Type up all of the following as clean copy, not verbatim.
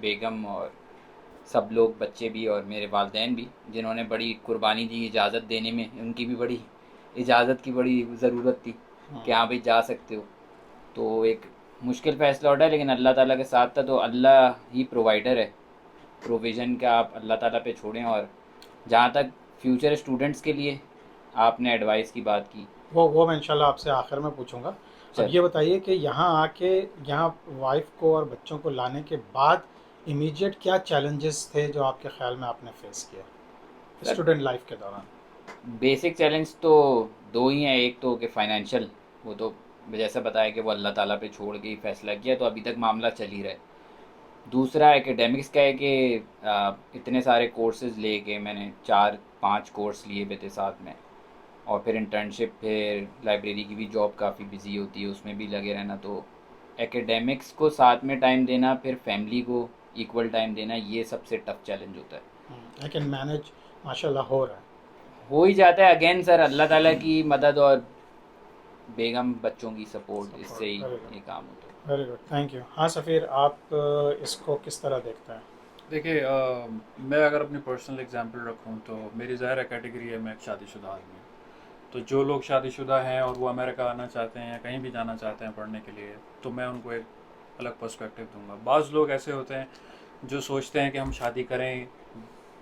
بیگم اور سب لوگ، بچے بھی اور میرے والدین بھی، جنہوں نے بڑی قربانی دی اجازت دینے میں، ان کی بھی بڑی اجازت کی بڑی ضرورت تھی کہ ہاں بھائی جا سکتے ہو. تو ایک مشکل فیصلہ اٹھا، لیکن اللہ تعالیٰ کے ساتھ تھا، تو اللہ ہی پرووائڈر ہے. پروویژن کا آپ اللہ تعالیٰ پہ چھوڑیں. اور جہاں تک فیوچر اسٹوڈنٹس کے لیے آپ نے ایڈوائس کی بات کی، وہ میں انشاءاللہ آپ سے آخر میں پوچھوں گا. اب یہ بتائیے کہ یہاں آ کے یہاں وائف کو اور بچوں کو لانے کے بعد امیجیٹ کیا چیلنجز تھے جو آپ کے خیال میں آپ نے فیس کیا اسٹوڈنٹ لائف کے دوران؟ بیسک چیلنج تو دو ہی ہیں. ایک تو کہ فائنینشیل، وہ تو جیسا بتایا کہ وہ اللہ تعالیٰ پہ چھوڑ کے ہی فیصلہ کیا، تو ابھی تک معاملہ چل ہی رہا ہے. دوسرا ایکیڈیمکس کا ہے کہ اتنے سارے کورسز لے کے میں نے 4-5 کورس لیے ہوئے تھے ساتھ میں، اور پھر انٹرنشپ، پھر لائبریری کی بھی جاب کافی بزی ہوتی ہے، اس میں بھی لگے رہنا. تو ایکیڈیمکس کو ساتھ میں ٹائم دینا، پھر فیملی کو ایکول ٹائم دینا، یہ سب سے ٹف چیلنج ہوتا ہے. لیکن مینج ماشاء اللہ ہو رہا ہے. ہو ہی جاتا ہے. اگین سر، اللہ تعالیٰ کی مدد اور بیگم بچوں کی سپورٹ، اس سے ہی یہ کام ہوتا ہے. Very good, thank you. ہاں سفیر، آپ اس کو کس طرح دیکھتے ہیں؟ دیکھیے، میں اگر اپنی پرسنل اگزامپل رکھوں تو میری ظاہر کیٹیگری ہے، میں ایک شادی شدہ آدمی ہوں. تو جو لوگ شادی شدہ ہیں اور وہ امریکہ آنا چاہتے ہیں یا کہیں بھی جانا چاہتے ہیں پڑھنے کے لیے، تو میں ان کو ایک الگ پرسپیکٹیو دوں گا. بعض لوگ ایسے ہوتے ہیں جو سوچتے ہیں کہ ہم شادی کریں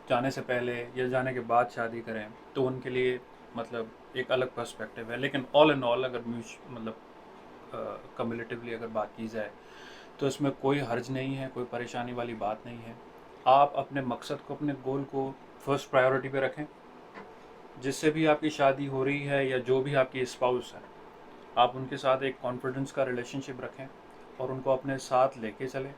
جانے سے پہلے یا جانے کے بعد شادی کریں، تو ان کے لیے مطلب ایک الگ پرسپیکٹیو ہے. لیکن آل ان آل اگر مطلب کمیولیٹیولی اگر بات کی جائے تو اس میں کوئی حرج نہیں ہے، کوئی پریشانی والی بات نہیں ہے. آپ اپنے مقصد کو، اپنے گول کو فرسٹ پرائیورٹی پہ رکھیں. جس سے بھی آپ کی شادی ہو رہی ہے یا جو بھی آپ کی اسپاؤس ہے، آپ ان کے ساتھ ایک کانفیڈنس کا ریلیشن شپ رکھیں اور ان کو اپنے ساتھ لے کے چلیں.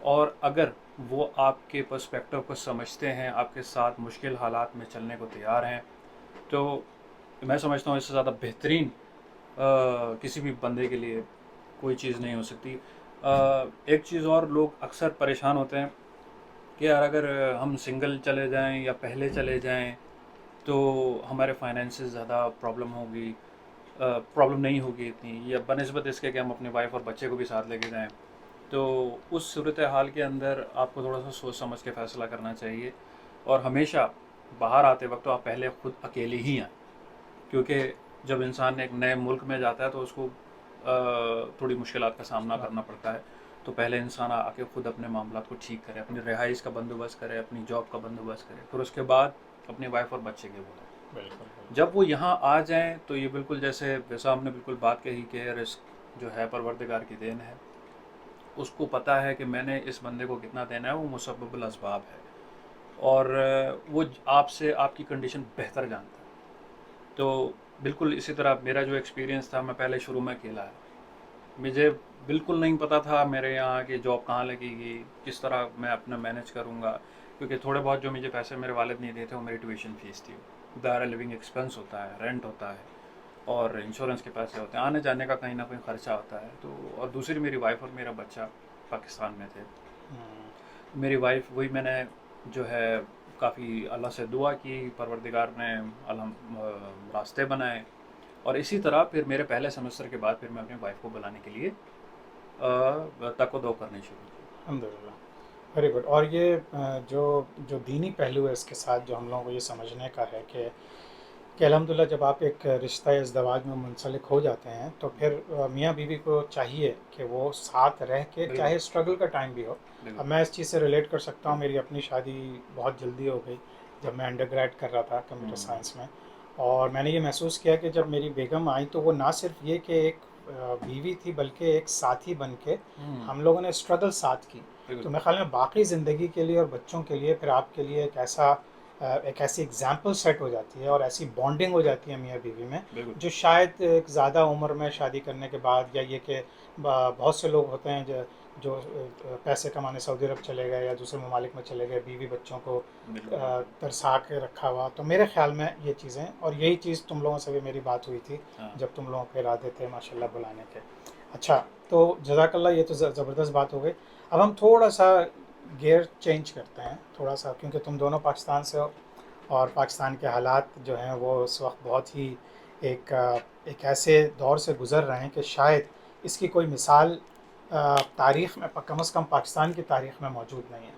اور اگر وہ آپ کے پرسپیکٹو کو سمجھتے ہیں، آپ کے ساتھ مشکل حالات میں چلنے کو تیار ہیں، تو میں سمجھتا ہوں اس سے زیادہ بہترین کسی بھی بندے کے لیے کوئی چیز نہیں ہو سکتی. ایک چیز اور، لوگ اکثر پریشان ہوتے ہیں کہ یار اگر ہم سنگل چلے جائیں یا پہلے چلے جائیں تو ہمارے فائنینسز زیادہ پرابلم نہیں ہوگی اتنی، یا بنسبت اس کے کہ ہم اپنی وائف اور بچے کو بھی ساتھ لے کے جائیں. تو اس صورتحال کے اندر آپ کو تھوڑا سا سوچ سمجھ کے فیصلہ کرنا چاہیے. اور ہمیشہ باہر آتے وقت تو آپ پہلے خود اکیلے ہی آئیں، کیونکہ جب انسان ایک نئے ملک میں جاتا ہے تو اس کو تھوڑی مشکلات کا سامنا کرنا پڑتا ہے. تو پہلے انسان آ کے خود اپنے معاملات کو ٹھیک کرے، اپنی رہائش کا بندوبست کرے، اپنی جاب کا بندوبست کرے، پھر اس کے بعد اپنی وائف اور بچے کے بولیں. جب وہ یہاں آ جائیں تو یہ بالکل جیسا ہم نے بالکل بات کہی کہ رزق جو ہے پروردگار کی دین ہے. اس کو پتہ ہے کہ میں نے اس بندے کو کتنا دینا ہے، وہ مسبب الاسباب ہے، اور وہ آپ سے آپ کی کنڈیشن بہتر جانتا ہے. تو بالکل اسی طرح میرا جو ایکسپیرینس تھا، میں پہلے شروع میں اکیلا ہے، مجھے بالکل نہیں پتہ تھا میرے یہاں کہ جاب کہاں لگے گی، کس طرح میں اپنا مینیج کروں گا، کیونکہ تھوڑے بہت جو مجھے پیسے میرے والد نہیں دیے تھے وہ میری ٹیوشن فیس تھی. دائرہ لیونگ ایکسپینس ہوتا ہے، رینٹ ہوتا ہے، اور انشورنس کے پیسے ہوتے ہیں، آنے جانے کا کہیں نہ کہیں خرچہ ہوتا ہے. تو اور دوسری میری وائف اور میرا بچہ پاکستان میں تھے. میری وائف، وہی میں نے جو ہے کافی اللہ سے دعا کی، پروردگار نے راستے بنائے. اور اسی طرح پھر میرے پہلے سمسٹر کے بعد پھر میں اپنی وائف کو بلانے کے لیے تک و دو کرنے شروع کی. الحمد للہ، ویری گڈ. اور یہ جو دینی پہلو ہے اس کے ساتھ جو ہم لوگوں کو یہ سمجھنے کا ہے کہ الحمدللہ جب آپ ایک رشتہ ازدواج میں منسلک ہو جاتے ہیں تو پھر میاں بیوی کو چاہیے کہ وہ ساتھ رہ کے، چاہے اسٹرگل کا ٹائم بھی ہو. اب میں اس چیز سے ریلیٹ کر سکتا ہوں، میری اپنی شادی بہت جلدی ہو گئی جب میں انڈر گریڈ کر رہا تھا کمپیوٹر سائنس میں. اور میں نے یہ محسوس کیا کہ جب میری بیگم آئی تو وہ نہ صرف یہ کہ ایک بیوی تھی بلکہ ایک ساتھی بن کے ہم لوگوں نے اسٹرگل ساتھ کی. تو میرے خیال میں باقی زندگی کے لیے اور بچوں کے لیے پھر آپ کے لیے ایک ایسی ایگزامپل سیٹ ہو جاتی ہے اور ایسی بانڈنگ ہو جاتی ہے میاں بیوی میں، جو شاید ایک زیادہ عمر میں شادی کرنے کے بعد، یا یہ کہ بہت سے لوگ ہوتے ہیں جو پیسے کمانے سعودی عرب چلے گئے یا دوسرے ممالک میں چلے گئے، بیوی بچوں کو ترسا کے رکھا ہوا. تو میرے خیال میں یہ چیزیں، اور یہی چیز تم لوگوں سے بھی میری بات ہوئی تھی جب تم لوگوں کے ارادے تھے ماشاءاللہ بلانے کے. اچھا، تو جزاک اللہ، یہ تو زبردست بات ہو گئی. اب ہم تھوڑا سا گیئر چینج کرتے ہیں تھوڑا سا، کیونکہ تم دونوں پاکستان سے ہو اور پاکستان کے حالات جو ہیں وہ اس وقت بہت ہی ایک ایسے دور سے گزر رہے ہیں کہ شاید اس کی کوئی مثال تاریخ میں کم از کم پاکستان کی تاریخ میں موجود نہیں ہے.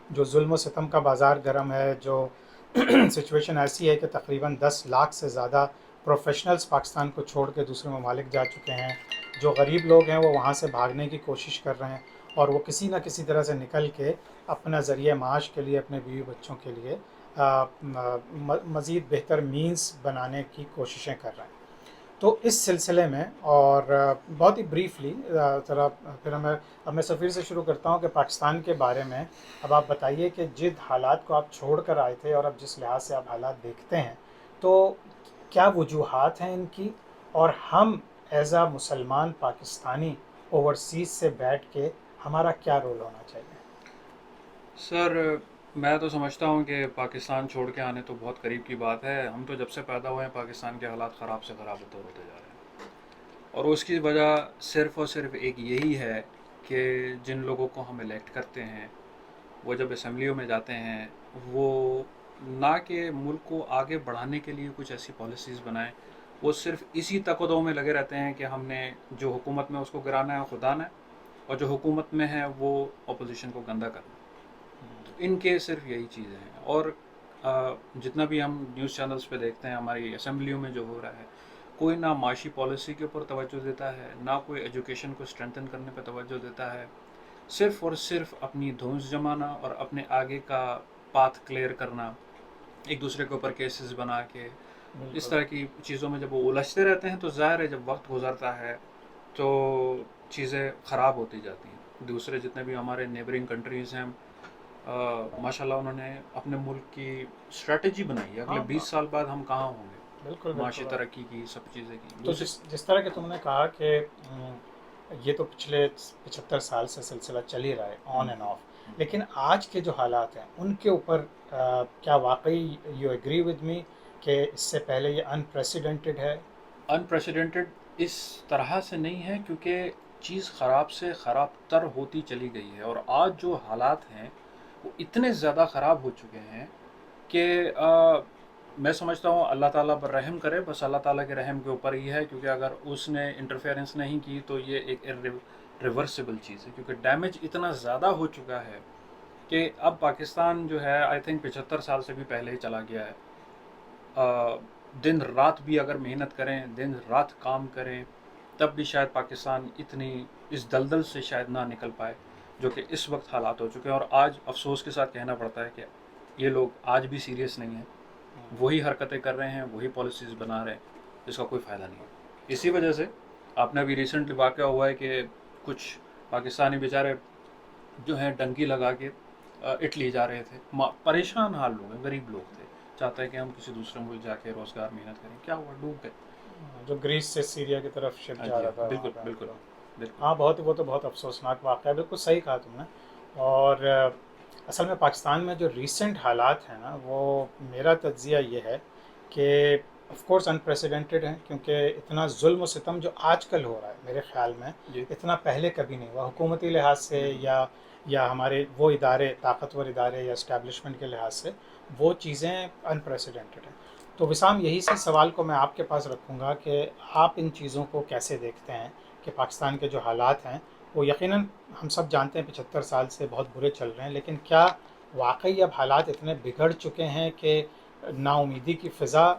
جو ظلم و ستم کا بازار گرم ہے, جو سچویشن ایسی ہے کہ تقریباً 10 لاکھ سے زیادہ پروفیشنلز پاکستان کو چھوڑ کے دوسرے ممالک جا چکے ہیں. جو غریب لوگ ہیں وہ وہاں سے بھاگنے کی کوشش کر رہے ہیں, اور وہ کسی نہ کسی طرح سے نکل کے اپنا ذریعہ معاش کے لیے, اپنے بیوی بچوں کے لیے مزید بہتر مینز بنانے کی کوششیں کر رہے ہیں. تو اس سلسلے میں, اور بہت ہی بریفلی ذرا پھر اب میں سفیر سے شروع کرتا ہوں کہ پاکستان کے بارے میں اب آپ بتائیے کہ جن حالات کو آپ چھوڑ کر آئے تھے اور اب جس لحاظ سے آپ حالات دیکھتے ہیں, تو کیا وجوہات ہیں ان کی, اور ہم ایز اے مسلمان پاکستانی اوورسیز سے بیٹھ کے ہمارا کیا رول ہونا چاہیے؟ سر میں تو سمجھتا ہوں کہ پاکستان چھوڑ کے آنے تو بہت قریب کی بات ہے. ہم تو جب سے پیدا ہوئے ہیں پاکستان کے حالات خراب سے خراب ہوتے جا رہے ہیں, اور اس کی وجہ صرف اور صرف ایک یہی ہے کہ جن لوگوں کو ہم الیکٹ کرتے ہیں وہ جب اسمبلیوں میں جاتے ہیں, وہ نہ کہ ملک کو آگے بڑھانے کے لیے کچھ ایسی پالیسیز بنائیں, وہ صرف اسی تقدوں میں لگے رہتے ہیں کہ ہم نے جو حکومت میں اس کو گرانا ہے خدا نے, اور جو حکومت میں ہے وہ اپوزیشن کو گندا کرنا. تو ان کے صرف یہی چیزیں ہیں. اور جتنا بھی ہم نیوز چینلز پہ دیکھتے ہیں ہماری اسمبلیوں میں جو ہو رہا ہے, کوئی نہ معاشی پالیسی کے اوپر توجہ دیتا ہے, نہ کوئی ایجوکیشن کو اسٹرینتھن کرنے پہ توجہ دیتا ہے. صرف اور صرف اپنی دھونس جمانا اور اپنے آگے کا پاتھ کلیئر کرنا, ایک دوسرے کے اوپر کیسز بنا کے, اس طرح کی چیزوں میں جب وہ الجھتے رہتے ہیں تو ظاہر ہے جب وقت گزرتا ہے تو چیزیں خراب ہوتی جاتی ہیں. دوسرے جتنے بھی ہمارے نیبرنگ کنٹریز ہیں, ماشاء اللہ انہوں نے اپنے ملک کی اسٹریٹجی بنائی ہے اگلے 20 سال بعد ہم کہاں ہوں گے, بالکل معاشی ترقی کی, سب چیزیں کی. تو جس طرح کہ تم نے کہا کہ یہ تو پچھلے 75 سال سے سلسلہ چل ہی رہا ہے آن اینڈ آف, لیکن آج کے جو حالات ہیں ان کے اوپر کیا واقعی یو ایگری ود می کہ اس سے پہلے یہ انپریسیڈنٹڈ ہے؟ انپریسیڈنٹڈ اس طرح سے نہیں ہے کیونکہ چیز خراب سے خراب تر ہوتی چلی گئی ہے, اور آج جو حالات ہیں وہ اتنے زیادہ خراب ہو چکے ہیں کہ میں سمجھتا ہوں اللہ تعالیٰ پر رحم کرے, بس اللہ تعالیٰ کے رحم کے اوپر ہی ہے, کیونکہ اگر اس نے انٹرفیئرنس نہیں کی تو یہ ایک ریورسیبل چیز ہے, کیونکہ ڈیمیج اتنا زیادہ ہو چکا ہے کہ اب پاکستان جو ہے آئی تھنک 75 سال سے بھی پہلے ہی چلا گیا ہے. دن رات بھی اگر محنت کریں, دن رات کام کریں, تب بھی شاید پاکستان اتنی اس دلدل سے شاید نہ نکل پائے جو کہ اس وقت حالات ہو چکے ہیں. اور آج افسوس کے ساتھ کہنا پڑتا ہے کہ یہ لوگ آج بھی سیریس نہیں ہیں, وہی حرکتیں کر رہے ہیں, وہی پالیسیز بنا رہے ہیں, جس کا کوئی فائدہ نہیں ہے. اسی وجہ سے آپ نے ابھی ریسنٹلی واقعہ ہوا ہے کہ کچھ پاکستانی بیچارے جو ہیں ڈنکی لگا کے اٹلی جا رہے تھے, پریشان حال لوگ ہیں, غریب لوگ تھے, چاہتے ہیں کہ ہم کسی دوسرے ملک جا کے روزگار محنت کریں. کیا ہوا, ڈوب گئے. جو گریس سے سیریا کی طرف شپ جا رہا تھا. بالکل بالکل بالکل. ہاں وہ تو بہت افسوسناک واقعہ ہے, بالکل صحیح کہا تم نے. اور اصل میں پاکستان میں جو ریسنٹ حالات ہیں نا, وہ میرا تجزیہ یہ ہے کہ آف کورس انپریسیڈنٹڈ ہیں, کیونکہ اتنا ظلم و ستم جو آج کل ہو رہا ہے میرے خیال میں اتنا پہلے کبھی نہیں ہوا, حکومتی لحاظ سے یا ہمارے وہ ادارے, طاقتور ادارے یا اسٹیبلشمنٹ کے لحاظ سے وہ چیزیں انپریسیڈنٹڈ ہیں. تو وسام, یہی سے سوال کو میں آپ کے پاس رکھوں گا کہ آپ ان چیزوں کو کیسے دیکھتے ہیں کہ پاکستان کے جو حالات ہیں وہ یقیناً ہم سب جانتے ہیں 75 سال سے بہت برے چل رہے ہیں, لیکن کیا واقعی اب حالات اتنے بگڑ چکے ہیں کہ نا امیدی کی فضا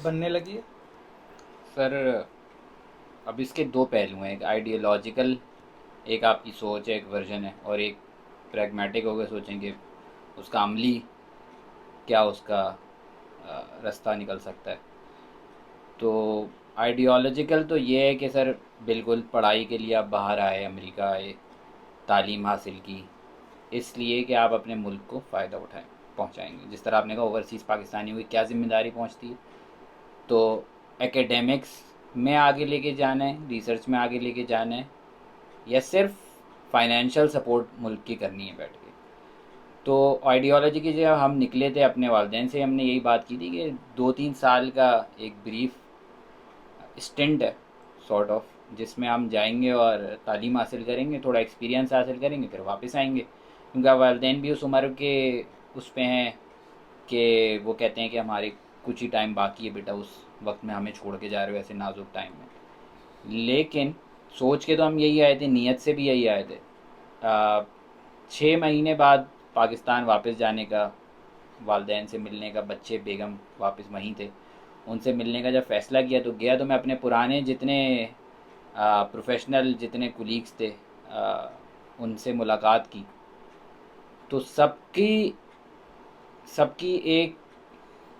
بننے لگی ہے؟ سر اب اس کے دو پہلو ہیں, ایک آئیڈیالوجیکل, ایک آپ کی سوچ ہے, ایک ورژن ہے, اور ایک پریگمیٹک ہو کے سوچیں کہ اس کا عملی کیا اس کا راستہ نکل سکتا ہے. تو آئیڈیالوجیکل تو یہ ہے کہ سر بالکل پڑھائی کے لیے آپ باہر آئے, امریکہ آئے, تعلیم حاصل کی, اس لیے کہ آپ اپنے ملک کو فائدہ پہنچائیں گے. جس طرح آپ نے کہا اوورسیز پاکستانیوں کی کیا ذمہ داری پہنچتی ہے, تو ایکیڈیمکس میں آگے لے کے جانا ہے, ریسرچ میں آگے لے کے جانا ہے, یا صرف فائنینشیل سپورٹ ملک کی کرنی ہے بیٹھ کے. تو آئیڈیالوجی کی جب ہم نکلے تھے اپنے والدین سے, ہم نے یہی بات کی تھی کہ 2-3 سال کا ایک بریف اسٹنٹ ہے سارٹ آف, جس میں ہم جائیں گے اور تعلیم حاصل کریں گے, تھوڑا ایکسپیرینس حاصل کریں گے, پھر واپس آئیں گے. کیونکہ والدین بھی اس عمر کے اس پہ ہیں کہ وہ کہتے ہیں کہ ہمارے کچھ ہی ٹائم باقی ہے بیٹا, اس وقت میں ہمیں چھوڑ کے جا رہے ہو ایسے نازک ٹائم میں. لیکن سوچ کے تو ہم یہی آئے تھے, نیت سے بھی یہی آئے تھے. 6 مہینے بعد پاکستان واپس جانے کا, والدین سے ملنے کا, بچے بیگم واپس وہیں تھے, ان سے ملنے کا جب فیصلہ کیا تو گیا. تو میں اپنے پرانے جتنے پروفیشنل جتنے کولیگس تھے ان سے ملاقات کی, تو سب کی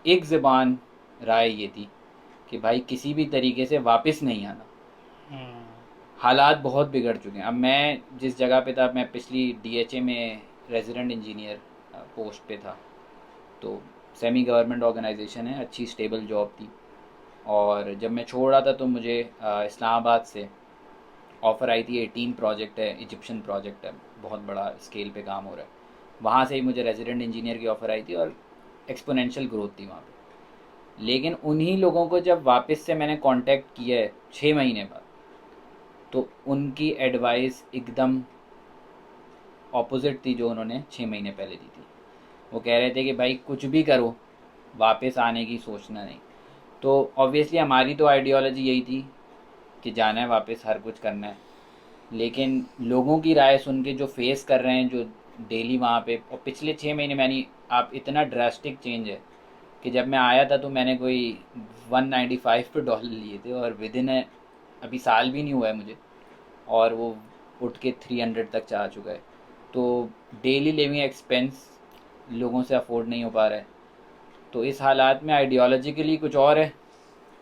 ایک زبان رائے یہ تھی کہ بھائی کسی بھی طریقے سے واپس نہیں آنا. حالات بہت بگڑ چکے ہیں. اب میں جس جگہ پہ تھا, میں پچھلی DHA میں ریزیڈنٹ انجینئر پوسٹ پہ تھا, تو سیمی گورنمنٹ آرگنائزیشن ہے, اچھی اسٹیبل جاب تھی. اور جب میں چھوڑ رہا تھا تو مجھے اسلام آباد سے آفر آئی تھی. 18 پروجیکٹ ہے, ایجپشن پروجیکٹ ہے, بہت بڑا اسکیل پہ کام ہو رہا ہے. وہاں سے ہی مجھے ریزیڈنٹ انجینئر کی آفر آئی تھی اور ایکسپونینشیل گروتھ تھی وہاں پہ. لیکن انہی لوگوں کو جب واپس سے میں نے کانٹیکٹ کیا ہے 6 مہینے بعد, تو ان کی ایڈوائس ایک دم اپوزٹ تھی جو انہوں نے 6 مہینے پہلے دی تھی. وہ کہہ رہے تھے کہ بھائی کچھ بھی کرو, واپس آنے کی سوچنا نہیں. تو آبویسلی ہماری تو آئیڈیالوجی یہی تھی کہ جانا ہے واپس, ہر کچھ کرنا ہے. لیکن لوگوں کی رائے سن کے جو فیس کر رہے ہیں, جو ڈیلی وہاں پہ, اور پچھلے 6 مہینے میں نہیں, آپ اتنا ڈراسٹک چینج ہے کہ جب میں آیا تھا تو میں نے کوئی $195 پہ ڈالر لیے تھے, اور ودن ابھی سال بھی نہیں ہوا ہے مجھے, اور وہ اٹھ کے 300 تک جا چکا ہے. تو ڈیلی لیونگ ایکسپینس لوگوں سے افورڈ نہیں ہو پا رہا ہے. تو اس حالات میں آئیڈیالوجیکلی کچھ اور ہے,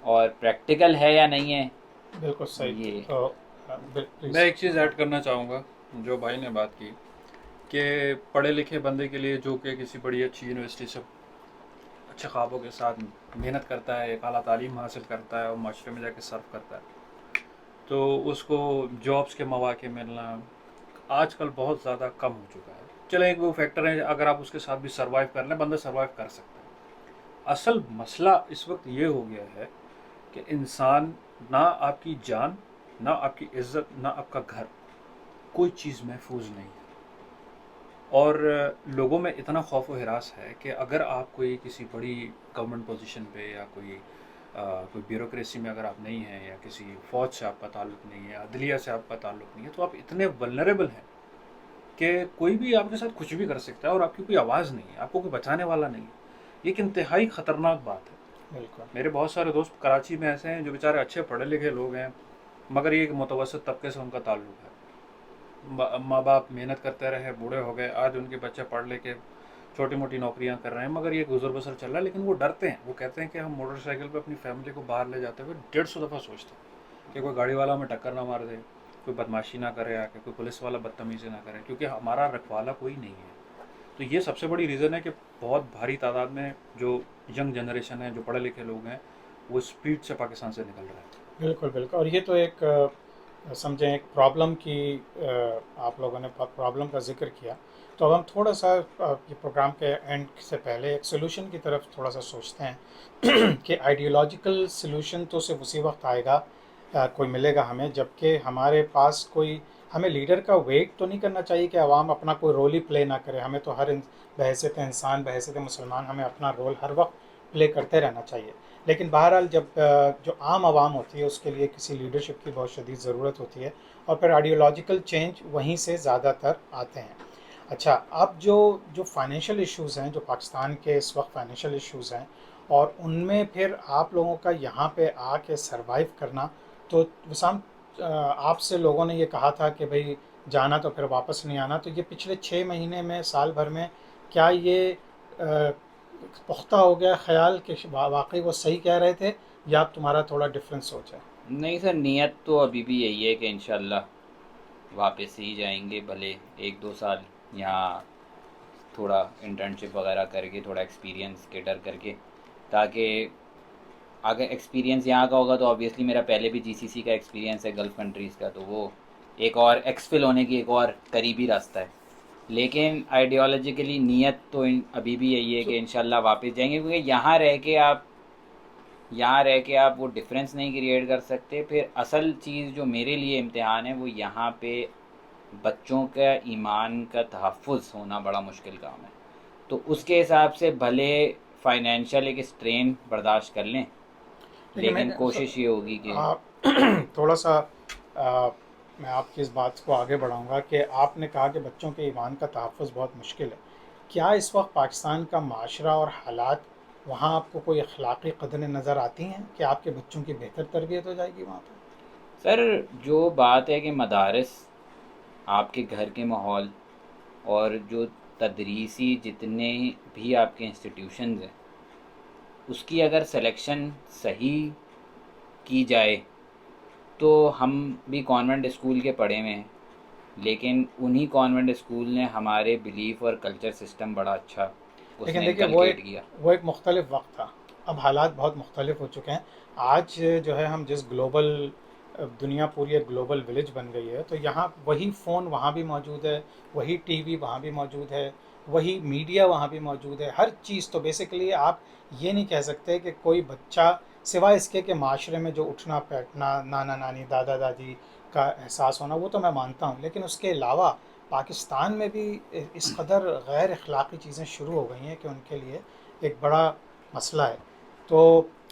اور پریکٹیکل ہے یا نہیں ہے. بالکل صحیح. یہ تو میں ایک چیز ایڈ کرنا چاہوں گا, جو بھائی نے بات کی کہ پڑھے لکھے بندے کے لیے جو کہ کسی بڑی اچھی یونیورسٹی سے اچھے خوابوں کے ساتھ محنت کرتا ہے, ایک اعلیٰ تعلیم حاصل کرتا ہے اور معاشرے میں جا کے سرو کرتا ہے, تو اس کو جابس کے مواقع ملنا آج کل بہت زیادہ کم ہو چکا ہے. چلیں ایک وہ فیکٹر ہے, اگر آپ اس کے ساتھ بھی سروائیو کر لیں, بندہ سروائیو کر سکتا ہے. اصل مسئلہ اس وقت یہ ہو گیا ہے کہ انسان, نہ آپ کی جان, نہ آپ کی عزت, نہ آپ کا گھر, کوئی چیز محفوظ نہیں ہے. اور لوگوں میں اتنا خوف و ہراس ہے کہ اگر آپ کوئی کسی بڑی گورنمنٹ پوزیشن پہ یا کوئی بیوروکریسی میں اگر آپ نہیں ہیں, یا کسی فوج سے آپ کا تعلق نہیں ہے, عدلیہ سے آپ کا تعلق نہیں ہے, تو آپ اتنے ولنریبل ہیں کہ کوئی بھی آپ کے ساتھ کچھ بھی کر سکتا ہے اور آپ کی کوئی آواز نہیں ہے, آپ کو کوئی بچانے والا نہیں ہے. یہ ایک انتہائی خطرناک بات ہے. بالکل. میرے بہت سارے دوست کراچی میں ایسے ہیں جو بیچارے اچھے پڑھے لکھے لوگ ہیں, مگر یہ ایک متوسط طبقے سے ان کا تعلق ہے. ماں باپ محنت کرتے رہے, بوڑھے ہو گئے, آج ان کے بچے پڑھ لے کے چھوٹی موٹی نوکریاں کر رہے ہیں, مگر یہ گزر بسر چل رہا ہے. لیکن وہ ڈرتے ہیں, وہ کہتے ہیں کہ ہم موٹر سائیکل پہ اپنی فیملی کو باہر لے جاتے ہوئے 150 دفعہ سوچتے ہیں کہ کوئی گاڑی والا ہمیں ٹکر نہ مار دے, کوئی بدماشی نہ کرے آ کے, کوئی پولیس والا بدتمیزی نہ کرے, کیونکہ ہمارا رکھوالا کوئی نہیں ہے. تو یہ سب سے بڑی ریزن ہے کہ بہت بھاری تعداد میں جو ینگ جنریشن ہے, جو پڑھے لکھے لوگ ہیں, وہ اسپیڈ سے پاکستان سے نکل رہے ہیں. بالکل بالکل. اور یہ تو ایک سمجھیں ایک پرابلم کی, آپ لوگوں نے پرابلم کا ذکر کیا, تو اب ہم تھوڑا سا یہ پروگرام کے اینڈ سے پہلے ایک سلوشن کی طرف تھوڑا سا سوچتے ہیں کہ آئیڈیولوجیکل سلوشن تو صرف اسی وقت آئے گا, کوئی ملے گا ہمیں, جب کہ ہمارے پاس کوئی, ہمیں لیڈر کا ویٹ تو نہیں کرنا چاہیے کہ عوام اپنا کوئی رول ہی پلے نہ کرے. ہمیں تو ہر بحیثیت انسان, بحیثیت مسلمان, ہمیں اپنا رول ہر وقت پلے کرتے رہنا چاہیے. لیکن بہرحال جب جو عام عوام ہوتی ہے اس کے لیے کسی لیڈرشپ کی بہت شدید ضرورت ہوتی ہے, اور پھر آئیڈیولوجیکل چینج وہیں سے زیادہ تر آتے ہیں. اچھا, اب جو فائنینشیل ایشوز ہیں, جو پاکستان کے اس وقت فائنینشیل ایشوز ہیں, اور ان میں پھر آپ لوگوں کا یہاں پہ آ کے سروائیو کرنا, تو وسام آپ سے لوگوں نے یہ کہا تھا کہ بھئی جانا تو پھر واپس نہیں آنا, تو یہ پچھلے 6 مہینے میں, سال بھر میں, کیا یہ پختہ ہو گیا خیال کہ واقعی وہ صحیح کہہ رہے تھے, یا اب تمہارا تھوڑا ڈفرینس سوچ ہے؟ نہیں سر, نیت تو ابھی بھی یہی ہے کہ انشاءاللہ واپس ہی جائیں گے, بھلے 1-2 سال یہاں تھوڑا انٹرنشپ وغیرہ کر کے, تھوڑا ایکسپیرینس کیٹر کر کے, تاکہ اگر ایکسپیرینس یہاں کا ہوگا تو آبویسلی میرا پہلے بھی GCC کا ایکسپیرینس ہے گلف کنٹریز کا, تو وہ ایک اور ایکسفل ہونے کی ایک اور قریبی راستہ ہے. لیکن آئیڈیالوجیکلی نیت تو ابھی بھی یہی ہے کہ انشاءاللہ واپس جائیں گے, کیونکہ یہاں رہ کے آپ وہ ڈفرینس نہیں کریٹ کر سکتے. پھر اصل چیز جو میرے لیے امتحان ہے, وہ یہاں پہ بچوں کا ایمان کا تحفظ ہونا بڑا مشکل کام ہے. تو اس کے حساب سے بھلے فائنینشیل ایک اسٹرین برداشت کر لیں, لیکن کوشش یہ ہوگی کہ تھوڑا سا میں آپ کی اس بات کو آگے بڑھاؤں گا کہ آپ نے کہا کہ بچوں کے ایمان کا تحفظ بہت مشکل ہے. کیا اس وقت پاکستان کا معاشرہ اور حالات وہاں آپ کو کوئی اخلاقی قدریں نظر آتی ہیں کہ آپ کے بچوں کی بہتر تربیت ہو جائے گی وہاں پہ؟ سر جو بات ہے کہ مدارس، آپ کے گھر کے ماحول اور جو تدریسی جتنے بھی آپ کے انسٹیٹیوشنز ہیں، اس کی اگر سلیکشن صحیح کی جائے تو ہم بھی کانوینٹ اسکول کے پڑھے ہوئے ہیں، لیکن انہی کانوینٹ اسکول نے ہمارے بلیف اور کلچر سسٹم بڑا اچھا اس لیکن نے دیکھیے انکلکیٹ کیا. وہ ایک مختلف وقت تھا. اب حالات بہت مختلف ہو چکے ہیں. آج جو ہے ہم جس گلوبل دنیا پوری ایک گلوبل ولیج بن گئی ہے، تو یہاں وہی فون وہاں بھی موجود ہے، وہی ٹی وی وہاں بھی موجود ہے، وہی میڈیا وہاں بھی موجود ہے، ہر چیز. تو بیسیکلی آپ یہ نہیں کہہ سکتے کہ کوئی بچہ سوائے اس کے کہ معاشرے میں جو اٹھنا بیٹھنا، نانا نانی دادا دادی کا احساس ہونا، وہ تو میں مانتا ہوں، لیکن اس کے علاوہ پاکستان میں بھی اس قدر غیر اخلاقی چیزیں شروع ہو گئی ہیں کہ ان کے لیے ایک بڑا مسئلہ ہے. تو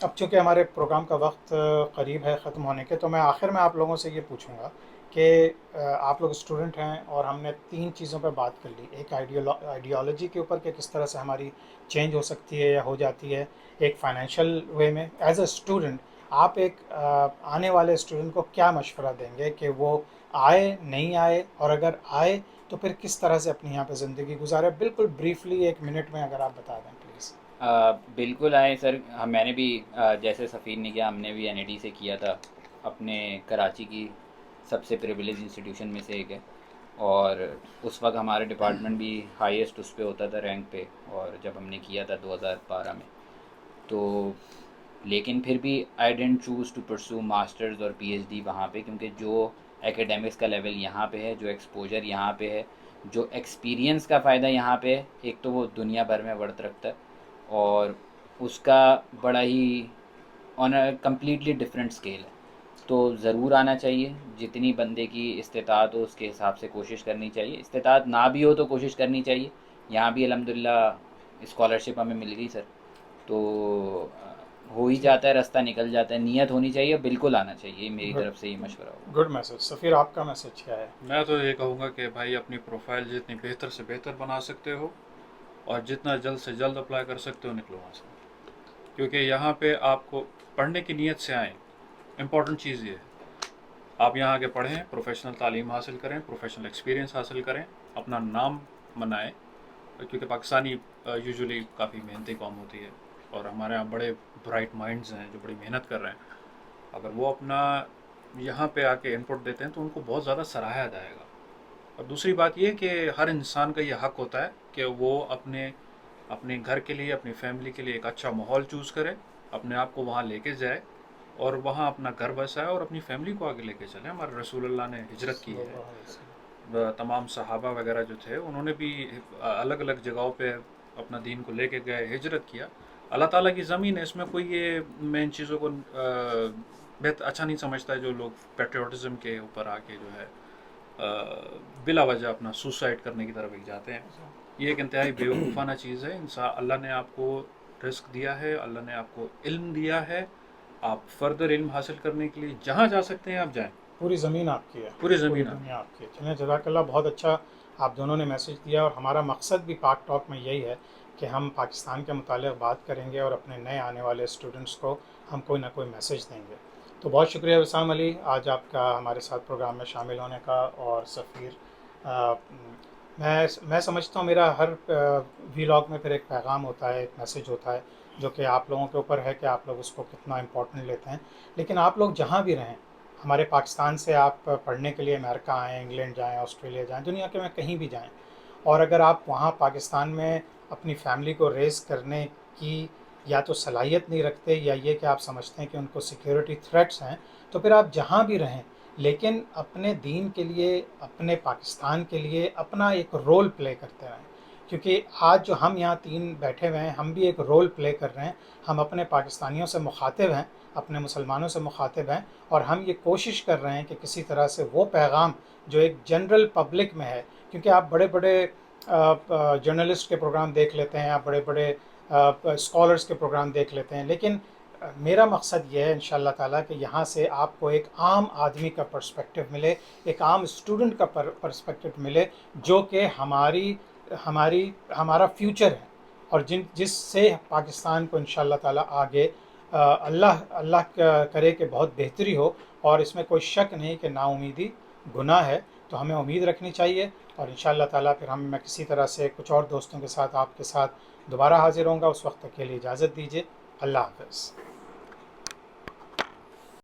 اب چونکہ ہمارے پروگرام کا وقت قریب ہے ختم ہونے کے، تو میں آخر میں آپ لوگوں سے یہ پوچھوں گا کہ آپ لوگ اسٹوڈنٹ ہیں اور ہم نے 3 چیزوں پہ بات کر لی. ایک آئیڈیالوجی کے اوپر کہ کس طرح سے ہماری چینج ہو سکتی ہے یا ہو جاتی ہے. ایک فائنینشیل وے میں ایز اے اسٹوڈنٹ آپ ایک آنے والے اسٹوڈنٹ کو کیا مشورہ دیں گے کہ وہ آئے نہیں آئے، اور اگر آئے تو پھر کس طرح سے اپنی یہاں پہ زندگی گزارے؟ بالکل بریفلی 1 منٹ میں اگر آپ بتا دیں پلیز. بالکل آئے سر. میں نے بھی جیسے سفیر نے کیا، ہم نے بھی NID سے کیا تھا. اپنے کراچی کی سب سے پریویلیج انسٹیٹیوشن میں سے ایک ہے، اور اس وقت ہمارا ڈپارٹمنٹ بھی ہائیسٹ اس پہ ہوتا تھا رینک پہ، اور جب ہم نے کیا تھا 2012 میں تو. لیکن پھر بھی I didn't choose to pursue masters اور PhD وہاں پہ، کیونکہ جو ایکیڈیمکس کا لیول یہاں پہ ہے، جو ایکسپوجر یہاں پہ ہے، جو ایکسپیرینس کا فائدہ یہاں پہ ہے، ایک تو وہ دنیا بھر میں ورت رکھتا ہے، اور اس کا بڑا ہی آن اے کمپلیٹلی ڈفرینٹ اسکیل ہے. تو ضرور آنا چاہیے. جتنی بندے کی استطاعت ہو اس کے حساب سے کوشش کرنی چاہیے. استطاعت نہ بھی ہو تو کوشش کرنی چاہیے. یہاں بھی الحمدللہ اسکالرشپ ہمیں مل گئی سر، تو ہو ہی جاتا ہے، راستہ نکل جاتا ہے. نیت ہونی چاہیے، بالکل آنا چاہیے. میری طرف سے یہ مشورہ ہوگا. Good message. سفیر آپ کا میسج کیا ہے؟ میں تو یہ کہوں گا کہ بھائی اپنی پروفائل جتنی بہتر سے بہتر بنا سکتے ہو اور جتنا جلد سے جلد اپلائی کر سکتے ہو نکلو وہاں سے، کیونکہ یہاں پہ آپ کو پڑھنے کی نیت سے آئیں. امپورٹنٹ چیز یہ ہے آپ یہاں آگے پڑھیں، پروفیشنل تعلیم حاصل کریں، پروفیشنل ایکسپیرینس حاصل کریں، اپنا نام بنائیں، کیونکہ پاکستانی یوزولی کافی محنتی قوم ہوتی ہے، اور ہمارے یہاں بڑے برائٹ مائنڈز ہیں جو بڑی محنت کر رہے ہیں. اگر وہ اپنا یہاں پہ آ کے انپٹ دیتے ہیں تو ان کو بہت زیادہ سراہا جائے گا. اور دوسری بات یہ کہ ہر انسان کا یہ حق ہوتا ہے کہ وہ اپنے گھر کے لیے، اپنی فیملی کے لیے ایک اچھا ماحول چوز کرے، اپنے آپ کو وہاں لے کے جائے اور وہاں اپنا گھر بسائے اور اپنی فیملی کو آگے لے کے چلے. ہمارے رسول اللہ نے ہجرت کی ہے، تمام صحابہ وغیرہ جو تھے انہوں نے بھی الگ الگ جگہوں پہ اپنا دین کو لے کے گئے، ہجرت کیا. اللہ تعالیٰ کی زمین ہے، اس میں کوئی یہ میں ان چیزوں کو بہت اچھا نہیں سمجھتا ہے جو لوگ پیٹریوٹزم کے اوپر آ کے جو ہے بلا وجہ اپنا سوسائڈ کرنے کی طرف جاتے ہیں. یہ ایک انتہائی بیوقوفانہ چیز ہے. اللہ نے آپ کو رزق دیا ہے، اللہ نے آپ کو علم دیا ہے، آپ فردر علم حاصل کرنے کے لیے جہاں جا سکتے ہیں آپ جائیں. پوری زمین آپ کی ہے، پوری زمین دنیا آپ کی ہے. چلیں، جزاک اللہ. بہت اچھا آپ دونوں نے میسج دیا، اور ہمارا مقصد بھی پاک ٹاک میں یہی ہے کہ ہم پاکستان کے متعلق بات کریں گے اور اپنے نئے آنے والے اسٹوڈنٹس کو ہم کوئی نہ کوئی میسج دیں گے. تو بہت شکریہ وسام علی آج آپ کا ہمارے ساتھ پروگرام میں شامل ہونے کا. اور سفیر، میں سمجھتا ہوں میرا ہر ولاگ میں پھر ایک پیغام ہوتا ہے، ایک میسج ہوتا ہے، جو کہ آپ لوگوں کے اوپر ہے کہ آپ لوگ اس کو کتنا امپورٹنٹ لیتے ہیں. لیکن آپ لوگ جہاں بھی رہیں، ہمارے پاکستان سے آپ پڑھنے کے لیے امریکہ آئیں، انگلینڈ جائیں، آسٹریلیا جائیں، دنیا کے میں کہیں بھی جائیں، اور اگر آپ وہاں پاکستان میں اپنی فیملی کو ریز کرنے کی یا تو صلاحیت نہیں رکھتے، یا یہ کہ آپ سمجھتے ہیں کہ ان کو سیکیورٹی تھریٹس ہیں، تو پھر آپ جہاں بھی رہیں لیکن اپنے دین کے لیے، اپنے پاکستان کے لیے اپنا ایک رول پلے کرتے رہیں. کیونکہ آج جو ہم یہاں 3 بیٹھے ہوئے ہیں، ہم بھی ایک رول پلے کر رہے ہیں. ہم اپنے پاکستانیوں سے مخاطب ہیں، اپنے مسلمانوں سے مخاطب ہیں، اور ہم یہ کوشش کر رہے ہیں کہ کسی طرح سے وہ پیغام جو ایک جنرل پبلک میں ہے، کیونکہ آپ بڑے بڑے جرنلسٹ کے پروگرام دیکھ لیتے ہیں، آپ بڑے بڑے اسکالرس کے پروگرام دیکھ لیتے ہیں، لیکن میرا مقصد یہ ہے انشاءاللہ تعالیٰ کہ یہاں سے آپ کو ایک عام آدمی کا پرسپیکٹیو ملے، ایک عام اسٹوڈنٹ کا پرسپیکٹیو ملے، جو کہ ہمارا فیوچر ہے، اور جس سے پاکستان کو انشاءاللہ تعالیٰ آگے اللہ کرے کہ بہت بہتری ہو، اور اس میں کوئی شک نہیں کہ نا امیدی گناہ ہے، تو ہمیں امید رکھنی چاہیے. اور انشاءاللہ تعالیٰ پھر میں کسی طرح سے کچھ اور دوستوں کے ساتھ آپ کے ساتھ دوبارہ حاضر ہوں گا. اس وقت تک کے لیے اجازت دیجیے. اللہ حافظ.